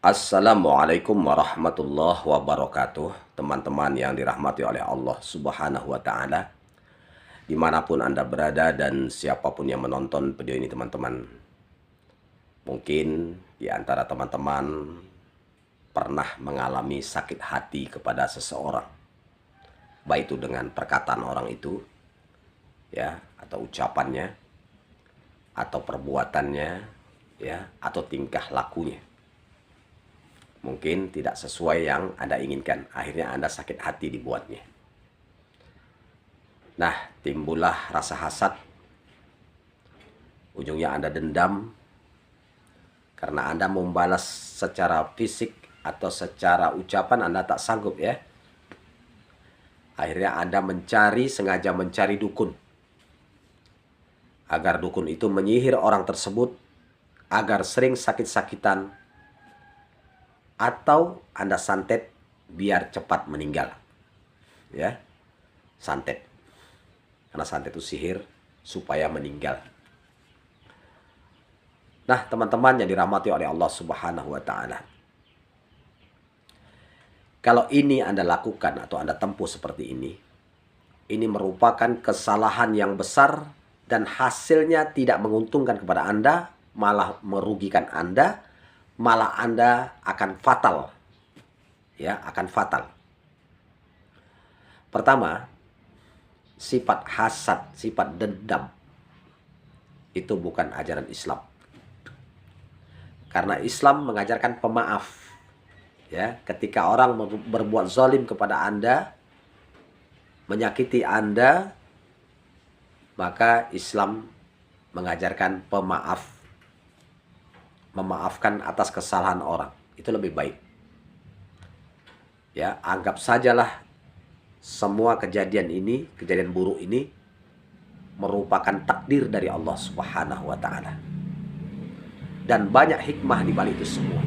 Assalamualaikum warahmatullahi wabarakatuh. Teman-teman yang dirahmati oleh Allah Subhanahu wa Ta'ala, dimanapun Anda berada dan siapapun yang menonton video ini, teman-teman, mungkin di antara teman-teman pernah mengalami sakit hati kepada seseorang, baik itu dengan perkataan orang itu, ya, atau ucapannya, atau perbuatannya, ya, atau tingkah lakunya. Mungkin tidak sesuai yang Anda inginkan. Akhirnya Anda sakit hati dibuatnya. Nah, timbullah rasa hasad. Ujungnya Anda dendam karena Anda membalas secara fisik atau secara ucapan Anda tak sanggup, ya. Akhirnya Anda sengaja mencari dukun, agar dukun itu menyihir orang tersebut agar sering sakit-sakitan, atau Anda santet biar cepat meninggal, ya, santet, karena santet itu sihir supaya meninggal. Nah, teman-teman yang dirahmati oleh Allah Subhanahu wa Ta'ala, kalau ini Anda lakukan atau Anda tempuh seperti ini merupakan kesalahan yang besar dan hasilnya tidak menguntungkan kepada Anda, malah merugikan Anda, malah Anda akan fatal, ya, akan fatal. Pertama, sifat hasad, sifat dendam itu bukan ajaran Islam. Karena Islam mengajarkan pemaaf, ya, ketika orang berbuat zalim kepada Anda, menyakiti Anda, maka Islam mengajarkan pemaaf. Memaafkan atas kesalahan orang itu lebih baik, ya. Anggap sajalah semua kejadian buruk ini merupakan takdir dari Allah Subhanahu wa Ta'ala, dan banyak hikmah di balik itu semua.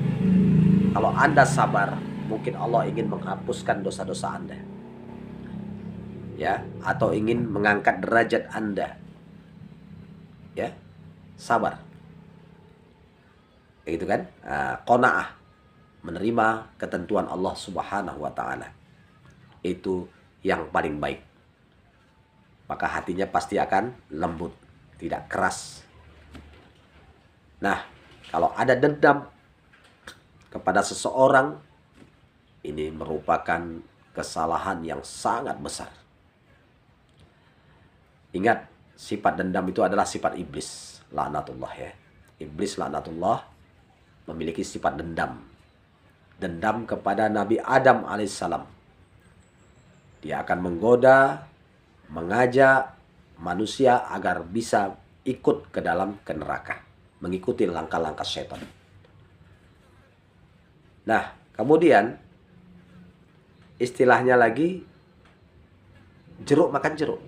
Kalau Anda sabar, mungkin Allah ingin menghapuskan dosa-dosa Anda, ya, atau ingin mengangkat derajat Anda, ya. Sabar, gitu kan? Qanaah, menerima ketentuan Allah Subhanahu wa Ta'ala, itu yang paling baik. Maka hatinya pasti akan lembut, tidak keras. Nah, kalau ada dendam kepada seseorang, ini merupakan kesalahan yang sangat besar. Ingat, sifat dendam itu adalah sifat iblis, laknatullah, ya. Iblis laknatullah memiliki sifat dendam. Dendam kepada Nabi Adam alaihissalam. Dia akan menggoda, mengajak manusia agar bisa ikut ke dalam neraka, mengikuti langkah-langkah setan. Nah, kemudian istilahnya lagi, jeruk makan jeruk.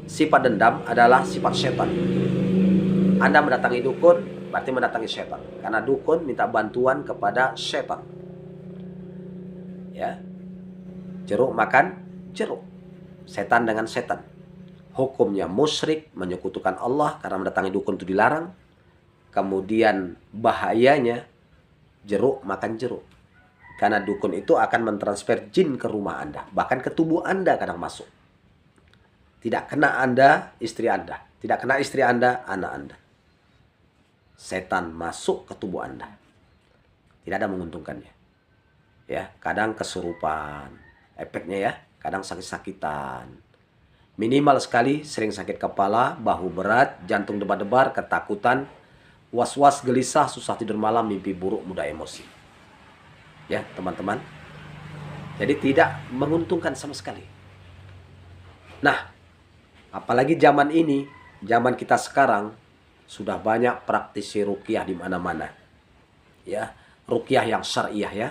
Sifat dendam adalah sifat setan. Anda mendatangi dukun, berarti mendatangi setan. Karena dukun minta bantuan kepada setan, ya. Jeruk makan jeruk. Setan dengan setan. Hukumnya musyrik, menyekutukan Allah, karena mendatangi dukun itu dilarang. Kemudian bahayanya, jeruk makan jeruk. Karena dukun itu akan mentransfer jin ke rumah Anda, bahkan ke tubuh Anda kadang masuk. Tidak kena Anda, istri Anda. Tidak kena istri Anda, anak Anda. Setan masuk ke tubuh Anda. Tidak ada menguntungkannya, ya. Kadang kesurupan, efeknya, ya. Kadang sakit-sakitan. Minimal sekali sering sakit kepala, bahu berat, jantung debar-debar, ketakutan, was-was, gelisah, susah tidur malam, mimpi buruk, mudah emosi. Ya, teman-teman. Jadi tidak menguntungkan sama sekali. Nah, apalagi zaman ini, zaman kita sekarang, sudah banyak praktisi ruqyah di mana-mana, ya. Ruqyah yang syariah, ya.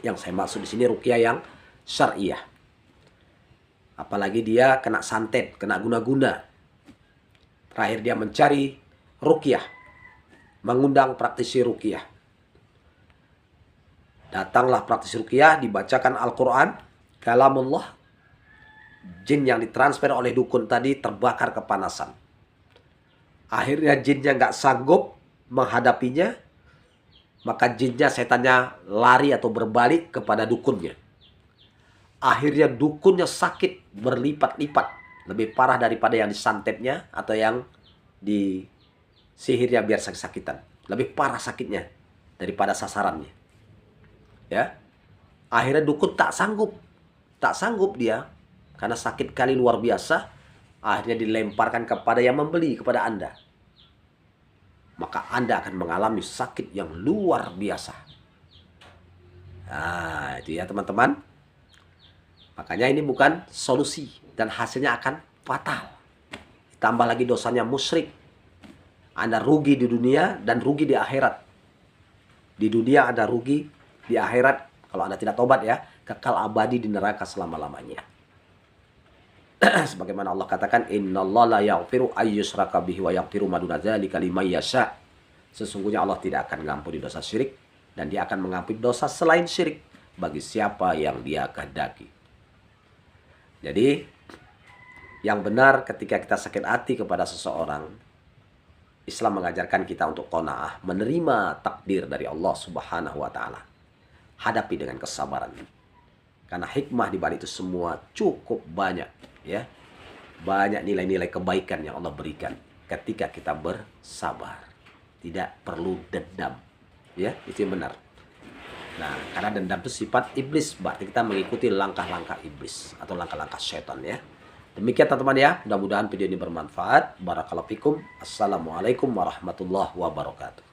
Yang saya maksud di sini ruqyah yang syariah. Apalagi dia kena santet, kena guna-guna. Terakhir dia mencari ruqyah, mengundang praktisi ruqyah. Datanglah praktisi ruqyah, dibacakan Al-Quran, kalamullah. Jin yang ditransfer oleh dukun tadi terbakar kepanasan. Akhirnya jinnya nggak sanggup, menghadapinya, maka jinnya, setannya lari atau berbalik kepada dukunnya. Akhirnya dukunnya sakit berlipat-lipat, lebih parah daripada yang disantetnya atau yang disihirnya biar sakit-sakitan. Lebih parah sakitnya daripada sasarannya. Ya. Akhirnya dukun tak sanggup dia karena sakit kali luar biasa. Akhirnya dilemparkan kepada yang membeli, kepada Anda. Maka Anda akan mengalami sakit yang luar biasa. Nah, itu ya teman-teman. Makanya ini bukan solusi dan hasilnya akan fatal. Ditambah lagi dosanya musyrik. Anda rugi di dunia dan rugi di akhirat. Di dunia Anda rugi, di akhirat kalau Anda tidak tobat ya, kekal abadi di neraka selama-lamanya. Sebagaimana Allah katakan, innallaha la yaghfiru ayyushraka bihi wa yaghfiru ma duna dzalika liman yasha. Sesungguhnya Allah tidak akan mengampuni dosa syirik dan Dia akan mengampuni dosa selain syirik bagi siapa yang Dia kehendaki. Jadi yang benar ketika kita sakit hati kepada seseorang, Islam mengajarkan kita untuk qanaah, menerima takdir dari Allah Subhanahu wa taala. Hadapi dengan kesabaran. Karena hikmah di balik itu semua cukup banyak, ya. Banyak nilai-nilai kebaikan yang Allah berikan ketika kita bersabar. Tidak perlu dendam. Ya, itu yang benar. Nah, karena dendam itu sifat iblis, berarti kita mengikuti langkah-langkah iblis atau langkah-langkah setan ya. Demikian teman-teman ya, mudah-mudahan video ini bermanfaat. Barakallahu fikum. Assalamualaikum warahmatullahi wabarakatuh.